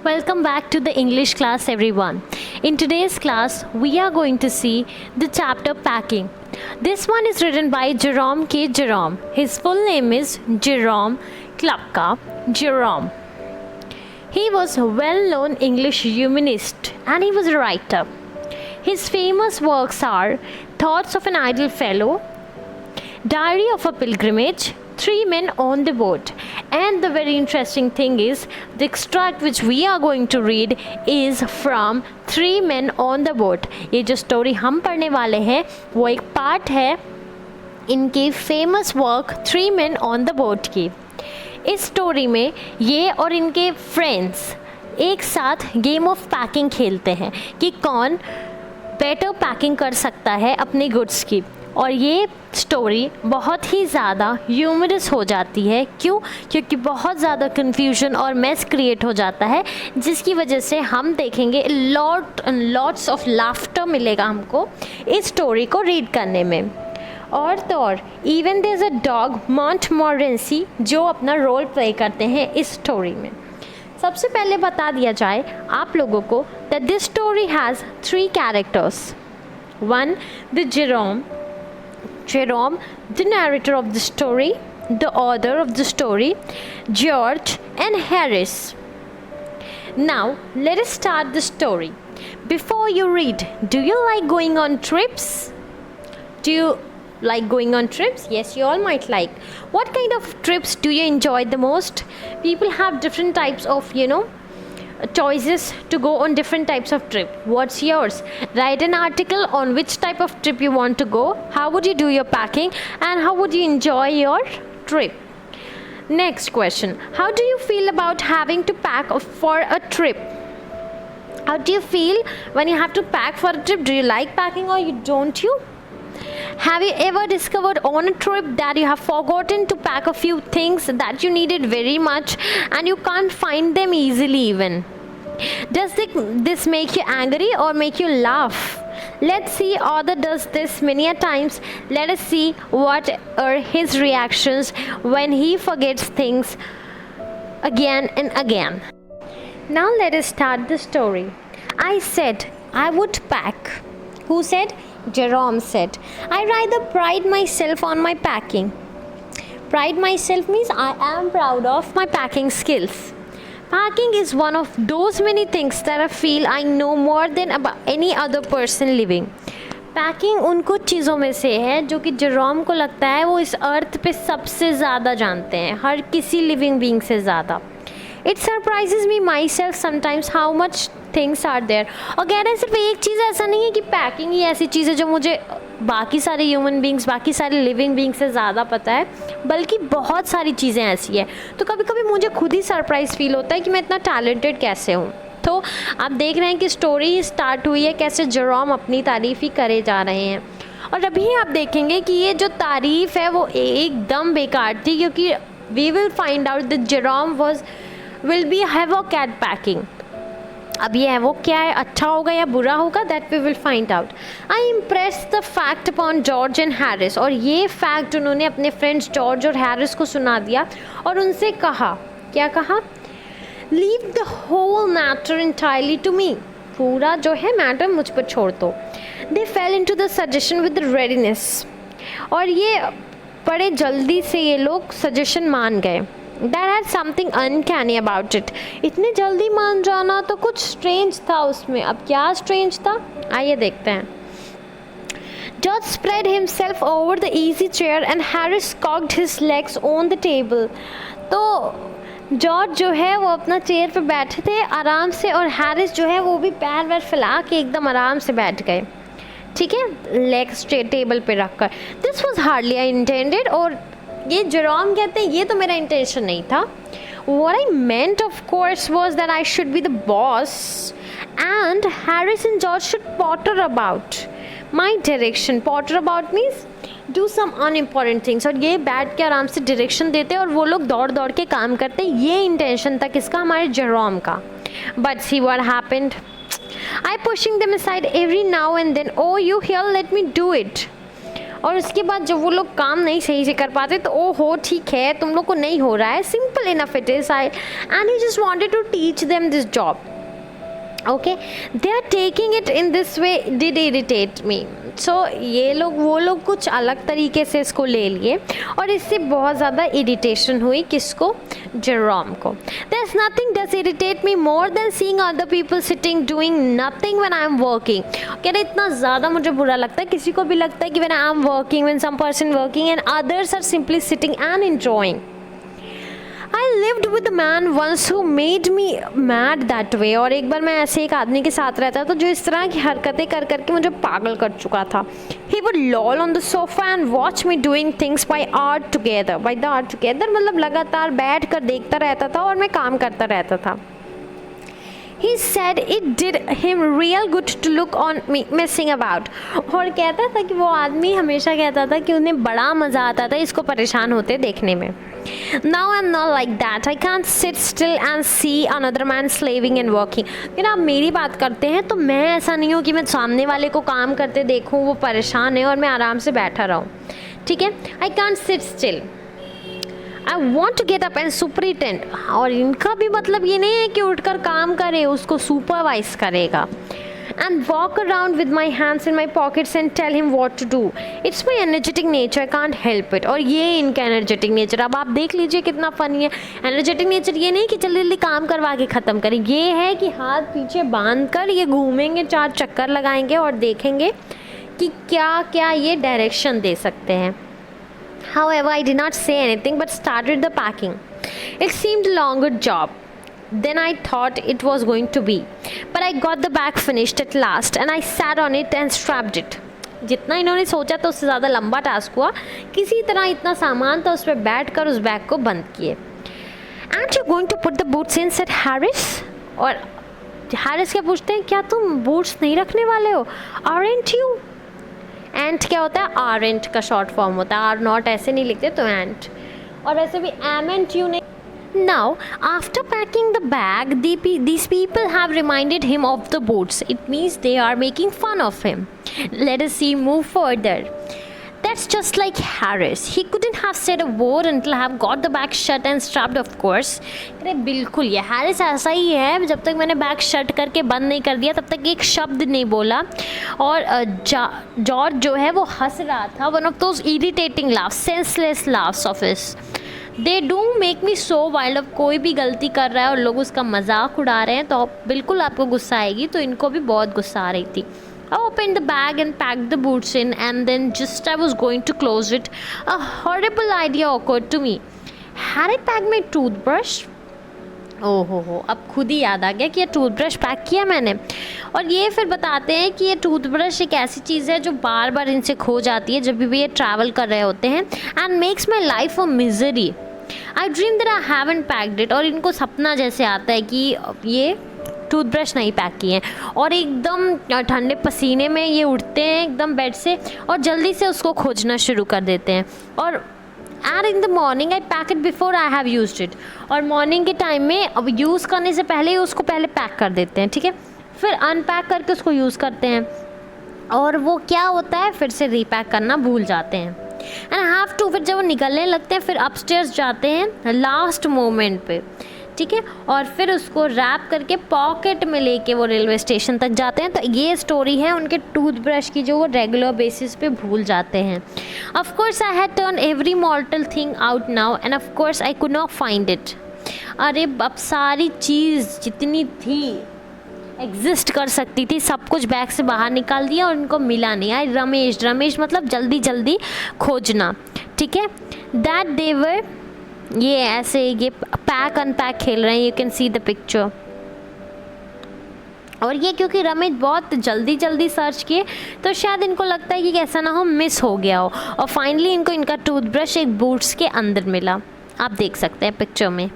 Welcome back to the English class, everyone. In today's class, we are going to see the chapter Packing. This one is written by Jerome K. Jerome. His full name is Jerome Klapka Jerome. He was a well-known English humanist and he was a writer. His famous works are Thoughts of an Idle Fellow, Diary of a Pilgrimage, Three Men on the Boat. And the very interesting thing is, the extract which we are going to read is from Three Men on the Boat. ये जो story हम पढ़ने वाले हैं वो एक part है इनके famous work three man on the boat की. इस स्टोरी में ये और इनके फ्रेंड्स एक साथ गेम ऑफ पैकिंग खेलते हैं कि कौन बेटर पैकिंग कर सकता है अपने गुड्स की. और ये स्टोरी बहुत ही ज़्यादा ह्यूमरस हो जाती है. क्यों? क्योंकि बहुत ज़्यादा कन्फ्यूजन और मेस क्रिएट हो जाता है, जिसकी वजह से हम देखेंगे लॉट्स ऑफ लाफ्टर मिलेगा हमको इस स्टोरी को रीड करने में. और तो और even there is a dog Montmorency जो अपना रोल प्ले करते हैं इस स्टोरी में. सबसे पहले बता दिया जाए आप लोगों को that this story has three characters. One, the Jerome, the narrator of the story, the author of the story, George and Harris. Now, let us start the story. Before you read, do you like going on trips? Do you like going on trips? Yes, you all might like. What kind of trips do you enjoy the most? People have different types of, choices to go on different types of trip. What's yours? Write an article on which type of trip you want to go, how would you do your packing, and how would you enjoy your trip. Next question, how do you feel about having to pack for a trip? How do you feel when you have to pack for a trip? Do you like packing or don't you? Have you ever discovered on a trip that you have forgotten to pack a few things that you needed very much and you can't find them easily even? Does this make you angry or make you laugh? Let's see, author does this many a times. Let us see what are his reactions when he forgets things again and again. Now let us start the story. I said I would pack. Who said? Jerome said, I rather pride myself on my packing. Pride myself means I am proud of my packing skills. Packing is one of those many things that I feel I know more than about any other person living. Packing उन कुछ चीज़ों में से है जो कि Jerome को लगता है वो इस अर्थ पे सबसे ज़्यादा जानते हैं, हर किसी लिविंग बीइंग से ज़्यादा. It surprises me myself sometimes how much things are there. और कह रहे हैं सिर्फ एक चीज़ ऐसा नहीं है कि पैकिंग ही ऐसी चीज़ है जो मुझे बाकी सारे ह्यूमन बींग्स, बाकी सारे लिविंग बींग्स से ज़्यादा पता है, बल्कि बहुत सारी चीज़ें ऐसी है. तो कभी कभी मुझे खुद ही सरप्राइज़ फील होता है कि मैं इतना टैलेंटेड कैसे हूँ. तो आप देख रहे हैं कि स्टोरी स्टार्ट हुई है कैसे जेरोम अपनी तारीफ़ ही करे जा रहे हैं. और अभी आप देखेंगे कि ये जो तारीफ़ है वो एकदम बेकार थी, क्योंकि we will find out that Jerome will be havoc at packing. अब ये वो क्या है, अच्छा होगा या बुरा होगा, that we will find out. I impressed the fact upon George and Harris. और ये फैक्ट उन्होंने अपने फ्रेंड्स जॉर्ज और हैरिस को सुना दिया और उनसे कहा, क्या कहा? Leave the whole matter entirely to me. पूरा जो है मैटर मुझ पर छोड़ दो. They fell into the suggestion with readiness. और ये बड़े जल्दी से ये लोग सजेशन मान गए. That had something uncanny about it. इतने जल्दी मान जाना तो कुछ स्ट्रेंज था उसमें. अब क्या स्ट्रेंज था, आइए देखते हैं. George spread himself over the easy chair and Harris cocked his legs on the table. तो जॉर्ज जो है वो अपना चेयर पे बैठे थे आराम से, और हैरिस जो है वो भी पैर वैर फैला के एकदम आराम से बैठ गए. ठीक है, लेग्स टेबल पे रखकर. This was hardly I intended. और ये जेरोम कहते हैं ये तो मेरा इंटेंशन नहीं था. What I meant of course was that I should be the boss and Harris and George should potter about my direction. Potter about means do some unimportant things. और ये बैठ के आराम से डायरेक्शन देते और वो लोग दौड़ दौड़ के काम करते. ये इंटेंशन था किसका, हमारे जेरोम का. But see what happened. I pushing them aside every now and then. Oh, you here, let me do it. और उसके बाद जब वो लोग काम नहीं सही से कर पाते तो ओ हो ठीक है, तुम लोग को नहीं हो रहा है, simple enough it is I, and he just wanted to teach them this job. Okay, they are taking it in this way did irritate me. So ये लोग वो लोग कुछ अलग तरीके से इसको ले लिए और इससे बहुत ज़्यादा इरिटेशन हुई. किसको? जेरोम को. There is nothing does irritate me more than seeing other people sitting doing nothing when I am working. कह रहे इतना ज़्यादा मुझे बुरा लगता है, किसी को भी लगता है कि when I am working, when some person working and others are simply sitting and enjoying. I lived with a man once who made me mad that way. और एक बार मैं ऐसे एक आदमी के साथ रहता था जो इस तरह की हरकतें कर करके मुझे पागल कर चुका था. He would loll on the sofa and watch me doing things by the hour together. मतलब लगातार बैठ कर देखता रहता था और मैं काम करता रहता था. He said it did him real good to look on me messing about. और कहता था कि वो आदमी हमेशा कहता था कि उन्हें बड़ा मज़ा आता था इसको परेशान होते देखने में. Now I'm not like that. I can't sit still and see another man slaving and working. फिर आप मेरी बात करते हैं तो मैं ऐसा नहीं हूँ कि मैं सामने वाले को काम करते देखूँ, वो परेशान है और मैं आराम से बैठा रहूँ. ठीक है, I can't sit still. I want to get up and superintend. और इनका भी मतलब ये नहीं है कि उठकर काम करे, उसको सुपरवाइज करेगा. And walk around with my hands in my pockets and tell him what to do. It's my energetic nature, I can't help it. और ये इनका energetic nature. अब आप देख लीजिए कितना फनी है. energetic nature ये नहीं कि जल्दी जल्दी काम करवा के ख़त्म करें, ये है कि हाथ पीछे बांध कर ये घूमेंगे, 4 चक्कर लगाएंगे और देखेंगे कि क्या क्या ये डायरेक्शन दे सकते हैं. However, I did not say anything but started the packing. It seemed a longer job than I thought it was going to be. But I got the bag finished at last and I sat on it and strapped it. जितना इन्होंने सोचा था उससे ज़्यादा लंबा task हुआ. किसी तरह इतना सामान था उस पर बैठ कर उस बैग को बंद किए. Aren't you going to put the boots in? said Harris. और Harris क्या पूछते हैं, क्या तुम बूट्स नहीं रखने वाले हो? Aren't you? एंट क्या होता है? आरेंट का शॉर्ट फॉर्म होता है. आर नॉट ऐसे नहीं लिखते तो एंट. और वैसे भी एम एंड यू नहीं. Now, after packing the bag, these people have reminded him of the boots. It means they are making fun of him. Let us see move further. That's just like Harris. He couldn't have said a word until I have got the bag shut and strapped, of course. अरे बिल्कुल ये Harris ऐसा ही है. जब तक मैंने bag shut करके बंद नहीं कर दिया तब तक एक शब्द नहीं बोला. और जॉर्ज जो है वो हंस रहा था. One of those irritating laughs, senseless laughs of his. They do make me so wild. अब कोई भी गलती कर रहा है और लोग उसका मजाक उड़ा रहे हैं तो बिल्कुल आपको गुस्सा आएगी. तो इनको भी बहुत गुस्सा आ रही थी. I opened the bag and packed the boots in, and then just I was going to close it, a horrible idea occurred to me. Had I packed my toothbrush? ओहो, अब खुद ही याद आ गया कि ये टूथब्रश पैक किया मैंने. और ये फिर बताते हैं कि ये टूथब्रश एक ऐसी चीज़ है जो बार बार इनसे खो जाती है जब भी ये ट्रैवल कर रहे होते हैं. And makes my life a misery. I dream that I haven't packed it. और इनको सपना जैसे आता है कि ये टूथब्रश नहीं पैक किए हैं और एकदम ठंडे पसीने में ये उठते हैं एकदम बेड से और जल्दी से उसको खोजना शुरू कर देते हैं. और and in the morning I pack it before I have used it. और मॉर्निंग के टाइम में अब यूज़ करने से पहले ही उसको पहले पैक कर देते हैं. ठीक है, फिर अनपैक करके उसको यूज़ करते हैं और वो क्या होता है फिर से रीपैक करना भूल जाते हैं. एंड हैव टू, फिर जब वो निकलने लगते हैं फिर अपस्टेयर्स जाते हैं लास्ट मोमेंट पे. ठीक है, और फिर उसको रैप करके पॉकेट में लेके वो रेलवे स्टेशन तक जाते हैं. तो ये स्टोरी है उनके टूथब्रश की जो वो रेगुलर बेसिस पे भूल जाते हैं. Of course I had turn every मॉर्टल thing out now end of course I could not find it. अरे अब सारी चीज़ जितनी थी एग्जिस्ट कर सकती थी सब कुछ बैग से बाहर निकाल दिया और इनको मिला नहीं. आई रमेश मतलब जल्दी जल्दी खोजना. ठीक है, दैट देवर ये ऐसे ये पैक अनपैक खेल रहे हैं. You can see the picture. और ये क्योंकि रमेश बहुत जल्दी जल्दी सर्च किए तो शायद इनको लगता है कि ऐसा ना हो मिस हो गया हो. और फाइनली इनको इनका टूथब्रश एक बूट्स के अंदर मिला. आप देख सकते हैं पिक्चर में.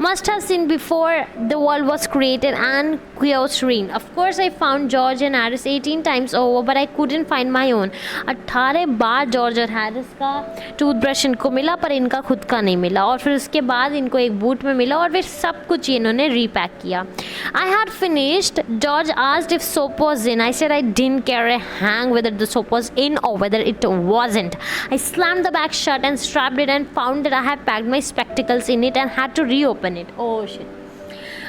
Must have seen before the world was created and chaos reigned. Of course, I found George and Harris 18 times over, but I couldn't find my own. 18 bar George और हैरिस का टूथब्रश इनको मिला पर इनका खुद का नहीं मिला. और फिर उसके बाद इनको एक बूट में मिला और फिर सब कुछ इन्होंने रीपैक किया. I had finished. George asked if soap was in. I said I didn't care a hang whether the soap was in or whether it wasn't. I slammed the bag shut and strapped it and found that I had packed my spectacles in it and had to reopen it. Oh shit.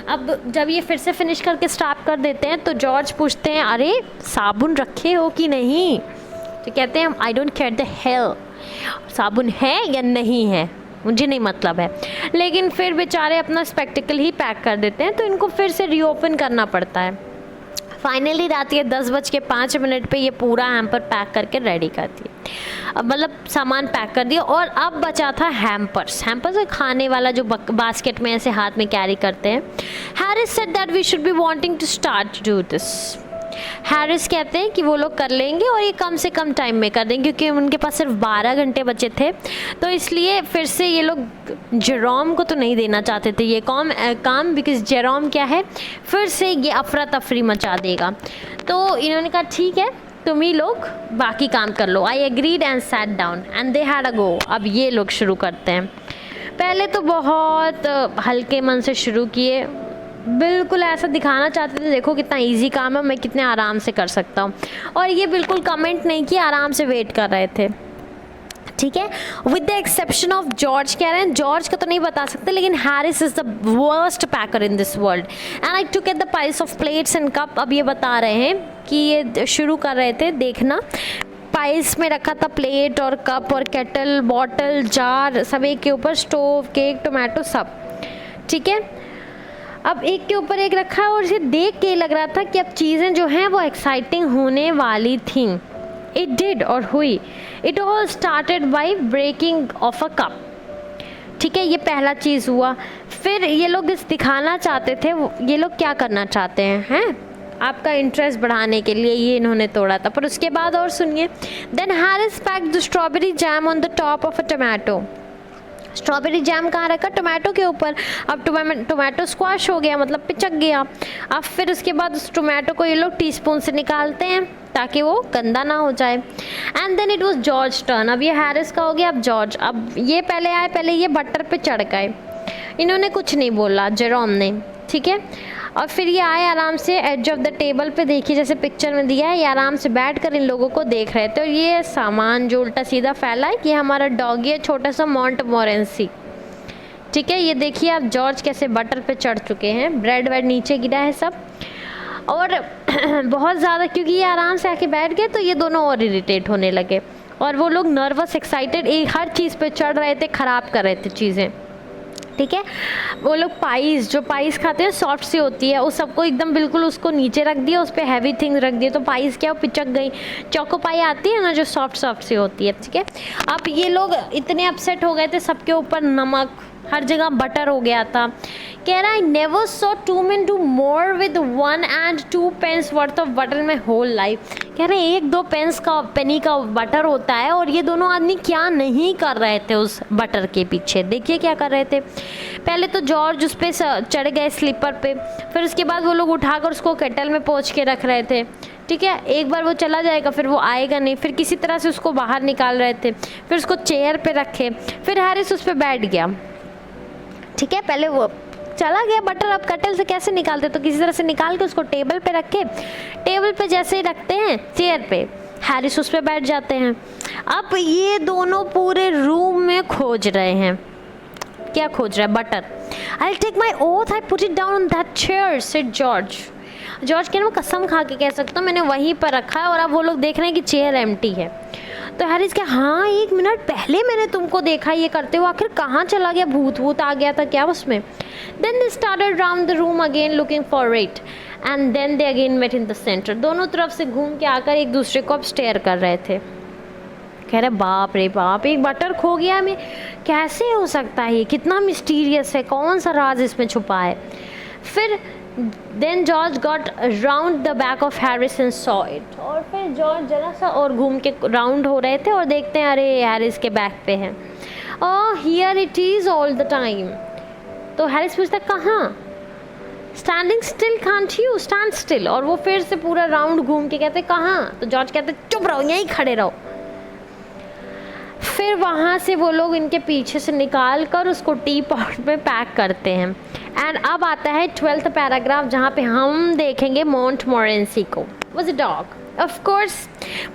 अब जब ये फिर से finish करके start कर देते हैं तो जॉर्ज पूछते हैं अरे साबुन रखे हो कि नहीं, तो कहते हैं I don't care the hell, साबुन है या नहीं है मुझे नहीं मतलब है। लेकिन फिर बेचारे अपना स्पेक्टिकल ही पैक कर देते हैं तो इनको फिर से रीओपन करना पड़ता है। फाइनली रात के 10:05 पे ये पूरा हैम्पर पैक करके रेडी कर दिए, अब मतलब सामान पैक कर दिया। और अब बचा था हैम्पर्स। हैम्पर्स है खाने वाला जो बास्केट में ऐसे हाथ में कैरी करते हैं। Harris said that we should be wanting to start do this. Harris कहते हैं कि वो लोग कर लेंगे और ये कम से कम टाइम में कर देंगे क्योंकि उनके पास सिर्फ 12 घंटे बचे थे, तो इसलिए फिर से ये लोग जेरोम को तो नहीं देना चाहते थे ये काम बिकॉज जेरोम क्या है फिर से ये अफरा तफरी मचा देगा। तो इन्होंने कहा ठीक है तुम ही लोग बाकी काम कर लो। I agreed and sat down and they had a go. अब ये लोग शुरू करते हैं। पहले तो बहुत हल्के मन से शुरू किए, बिल्कुल ऐसा दिखाना चाहते थे देखो कितना इजी काम है, मैं कितने आराम से कर सकता हूँ, और ये बिल्कुल कमेंट नहीं किया, आराम से वेट कर रहे थे। ठीक है, with the exception of George. कह रहे हैं जॉर्ज का तो नहीं बता सकते लेकिन Harris is the worst packer in this world and I took at the piles of plates and cup. अब ये बता रहे हैं कि ये शुरू कर रहे थे देखना, पाइल्स में रखा था प्लेट और कप और केटल बॉटल जार सब एक के ऊपर, स्टोव केक टोमेटो सब। ठीक है, अब एक के ऊपर एक रखा है और इसे देख के लग रहा था कि अब चीज़ें जो हैं वो एक्साइटिंग होने वाली थी। इट डिड और हुई। It all started by breaking of a cup. ठीक है, ये पहला चीज़ हुआ। फिर ये लोग इस दिखाना चाहते थे, ये लोग क्या करना चाहते हैं आपका इंटरेस्ट बढ़ाने के लिए ये इन्होंने तोड़ा था। पर उसके बाद और सुनिए, then Harris packed the strawberry jam on the top of a tomato. Strawberry jam कहाँ रखा? टोमेटो के ऊपर। अब टोमेटो स्क्वाश हो गया, मतलब पिचक गया। अब फिर उसके बाद उस टोमेटो को ये लोग टीस्पून से निकालते हैं ताकि वो गंदा ना हो जाए। And then it was George turn. अब ये हैरिस का हो गया, अब जॉर्ज। अब ये पहले आए, पहले ये बटर पे चढ़ गए, इन्होंने कुछ नहीं बोला जेरोम ने। ठीक है, और फिर ये आए आराम से एज ऑफ द टेबल पे, देखिए जैसे पिक्चर में दिया है, ये आराम से बैठ कर इन लोगों को देख रहे थे। और ये सामान जो उल्टा सीधा फैला है कि हमारा डॉगी है छोटा सा मोंटमोरेंसी। ठीक है, ये देखिए आप जॉर्ज कैसे बटर पे चढ़ चुके हैं, ब्रेड वेड नीचे गिरा है सब, और बहुत ज़्यादा क्योंकि ये आराम से आके बैठ गए तो ये दोनों और इरिटेट होने लगे और वो लोग नर्वस एक्साइटेड एक हर चीज़ पे चढ़ रहे थे, ख़राब कर रहे थे चीज़ें। ठीक है, वो लोग पाइस जो पाइस खाते हैं सॉफ्ट सी होती है, उस सबको एकदम बिल्कुल उसको नीचे रख दिया, उस पर हैवी थिंग्स रख दिए तो पाइस क्या वो पिचक गई। चोको पाई आती है ना जो सॉफ्ट सी होती है। ठीक है, अब ये लोग इतने अपसेट हो गए थे, सबके ऊपर नमक, हर जगह बटर हो गया था। कह रहा है I never saw two men do more with 1 and 2 pence worth of butter in my whole life. कह रहे हैं 1-2 पेनी का बटर होता है और ये दोनों आदमी क्या नहीं कर रहे थे उस बटर के पीछे। देखिए क्या कर रहे थे। पहले तो जॉर्ज उस पर चढ़ गए स्लीपर पे, फिर उसके बाद वो लोग उठाकर उसको केटल में पोंछ के रख रहे थे। ठीक है, एक बार वो चला जाएगा फिर वो आएगा नहीं, फिर किसी तरह से उसको बाहर निकाल रहे थे, फिर उसको चेयर पे रखे, फिर हैरिस उस पर बैठ गया। ठीक है, पहले वो चला गया बटर, अब कटल से कैसे निकालते, तो किसी तरह से निकाल के उसको टेबल पे रखे। टेबल पे जैसे ही रखते हैं चेयर पे, हैरिस उस पे बैठ जाते हैं। अब ये दोनों पूरे रूम में खोज रहे हैं, क्या खोज रहे हैं? Butter. I take my oath I put it down on that chair said George. George कह रहे मैं कसम खा के कह सकता हूँ मैंने वहीं पर रखा है और अब वो लोग देख रहे हैं कि चेयर एम्प्टी है। तो हैरिस क्या, हाँ 1 मिनट पहले मैंने तुमको देखा ये करते हुए, आखिर कहाँ चला गया? भूत आ गया था क्या उसमें? Then they started round the room again looking for it and then they again met in the centre. दोनों तरफ से घूम के आकर एक दूसरे को अब स्टेयर कर रहे थे। कह रहे बाप रे बाप, एक बटर खो गया, में कैसे हो सकता है, ये कितना मिस्टीरियस है, कौन सा राज इसमें छुपा है। फिर then George got round the back of Harris and saw it. और फिर जॉर्ज जरा सा और घूम के राउंड हो रहे थे और देखते हैं अरे हैरिस के बैक पे है। ओह here it is all the time. तो हैरिस पूछता कहाँ? Standing still can't you stand still. और वो फिर से पूरा राउंड घूम के कहते कहाँ? तो जॉर्ज कहते चुप रहो, यहीं खड़े रहो। फिर वहाँ से वो लोग इनके पीछे से निकाल कर उसको टी पॉट में पैक करते हैं। एंड अब आता है 12th पैराग्राफ, जहाँ पे हम देखेंगे मोंटमोरेंसी को was a dog. Of course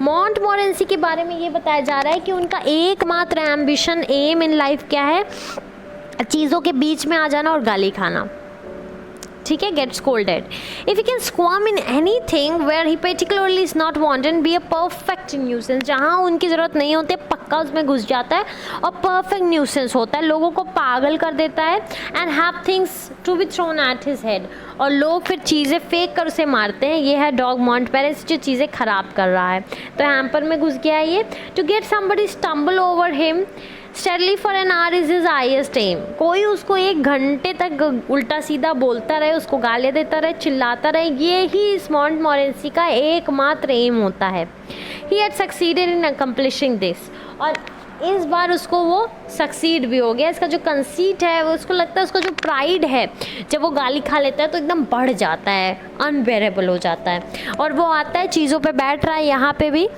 Montmorency के बारे में ये बताया जा रहा है कि उनका एकमात्र एम्बिशन, एम इन लाइफ क्या है, चीज़ों के बीच में आ जाना और गाली खाना। ठीक है, get scolded. If you can squirm in anything where he particularly is not wanted, be a perfect nuisance. जहाँ उनकी ज़रूरत नहीं होती पक्का उसमें घुस जाता है और परफेक्ट न्यूसेंस होता है, लोगों को पागल कर देता है। And have things to be thrown at his head, और लोग फिर चीज़ें फेंक कर उसे मारते हैं। ये है डॉग मोंटमोरेंसी जो चीज़ें ख़राब कर रहा है। तो हैम्पर में घुस गया ये। To get somebody stumble over him steadily for an hour is his highest aim. कोई उसको 1 घंटे तक उल्टा सीधा बोलता रहे, उसको गालियाँ देता रहे, चिल्लाता रहे, ये ही इस मोंटमोरेंसी का एकमात्र एम होता है। He had succeeded in accomplishing this, और इस बार उसको वो सक्सीड भी हो गया। इसका जो कंसीट है, वो उसको लगता है, उसका जो प्राइड है, जब वो गाली खा लेता है तो एकदम बढ़ जाता है, अनबेरेबल हो जाता है। और वो आता है, चीज़ों पे बैठ रहा है। यहाँ पे भी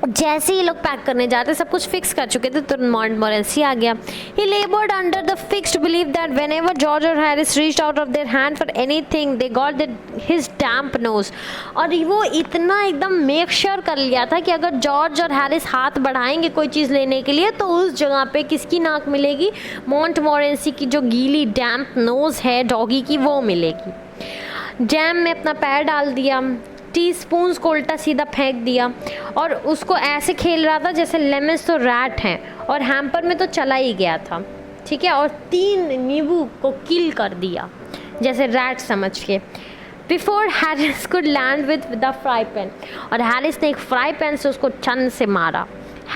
जैसे ही लोग पैक करने जाते, सब कुछ फिक्स कर चुके थे, तो मोंटमोरेंसी आ गया। He laboured under the fixed belief that whenever George और Harris reached out of their hand for anything they got his damp nose. और वो इतना एकदम मेक श्योर कर लिया था कि अगर जॉर्ज और हैरिस हाथ बढ़ाएंगे कोई चीज़ लेने के लिए, तो उस जगह पे किसकी नाक मिलेगी? मोंटमोरेंसी की जो गीली डैम्प नोज है डॉगी की, वो मिलेगी। जैम में अपना पैर डाल दिया, टीस्पून्स को उल्टा सीधा फेंक दिया, और उसको ऐसे खेल रहा था जैसे लेमन्स तो रैट हैं, और हैम्पर में तो चला ही गया था। ठीक है, और 3 नींबू को किल कर दिया जैसे रैट समझ के। Before Harris could land with the fry pan, और हैरिस ने एक फ्राई पैन से उसको चंद से मारा।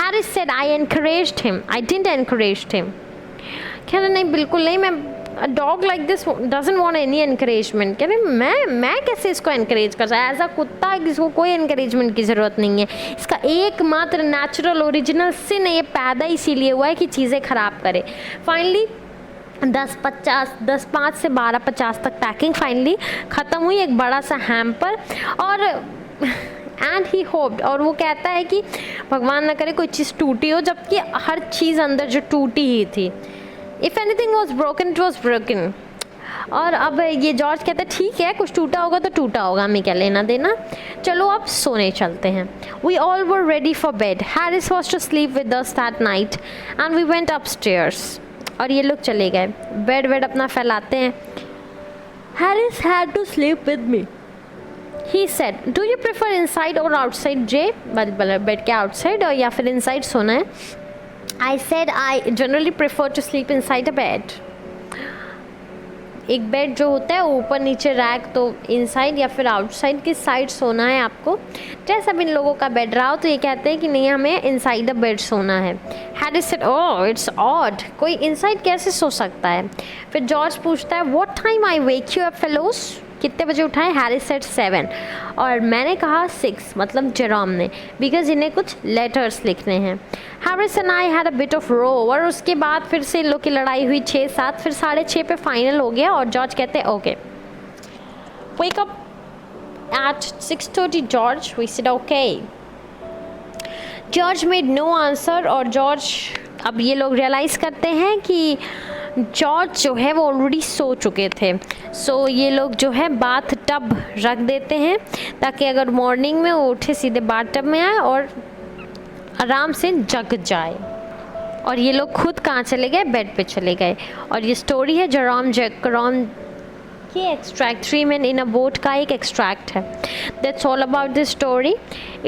Harris said I encouraged him, I didn't encouraged him. कह रहे नहीं, बिल्कुल नहीं, मैं A dog like this doesn't want any encouragement। कह रहे मैं कैसे इसको encourage कर सकता? ऐसा कुत्ता है जिसको कोई encouragement की ज़रूरत नहीं है। इसका एकमात्र नेचुरल ओरिजिनल सिन है, ये पैदा इसीलिए हुआ है कि चीज़ें ख़राब करे। फाइनली 5 से 12:50 तक पैकिंग फाइनली ख़त्म हुई, एक बड़ा सा हैम्पर। और एंड ही होप्ड, और वो कहता है कि भगवान ना करे कोई चीज़ टूटी हो, जबकि हर चीज़ अंदर जो टूटी ही थी। If anything was broken, it was broken। और अब ये जॉर्ज कहता है ठीक है, कुछ टूटा होगा तो टूटा होगा, हमें क्या लेना देना, चलो अब सोने चलते हैं। We all were ready for bed. Harris was to sleep with us that night and we went upstairs। और ये लोग चले गए, बेड अपना फैलाते हैं। Harris had to sleep with me। He said, do you prefer inside or outside, Jay? Bed के outside और या फिर इनसाइड सोना है? I said I generally prefer to sleep inside a bed। एक बेड जो होता है ऊपर नीचे रैक, तो इनसाइड या फिर आउटसाइड की साइड सोना है आपको। जैसा भी इन लोगों का बेड रहा हो, तो ये कहते हैं कि नहीं, हमें इनसाइड द बेड सोना है। Harris said oh it's odd, कोई इनसाइड कैसे सो सकता है? फिर जॉर्ज पूछता है what time I wake you up fellows, कितने बजे उठाएं? हैरिस सेड 7, और मैंने कहा 6, मतलब जेरोम ने, बिकॉज इन्हें कुछ लेटर्स लिखने हैं। Harris and I had a bit of row, और उसके बाद फिर से इन लोग की लड़ाई हुई 6-7, फिर 6:30 पे फाइनल हो गया। और जॉर्ज कहते हैं okay wake up at 6:30 George. We said okay. George made no answer, और जॉर्ज, अब ये लोग रियलाइज़ करते हैं कि जॉर्ज जो है वो ऑलरेडी सो चुके थे। सो ये लोग जो है बाथ टब रख देते हैं, ताकि अगर मॉर्निंग में वो उठे सीधे बाथ टब में आए और आराम से जग जाए। और ये लोग खुद कहाँ चले गए? बेड पे चले गए। और ये स्टोरी है जेरोम की extract 3 men in a boat का एक एक्सट्रैक्ट है। That's all about this story.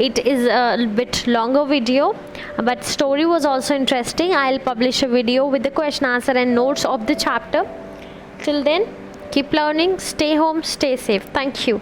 It is a bit longer video, but story was also interesting. I'll publish a video with the question answer and notes of the chapter. Till then, keep learning, stay home, stay safe. Thank you.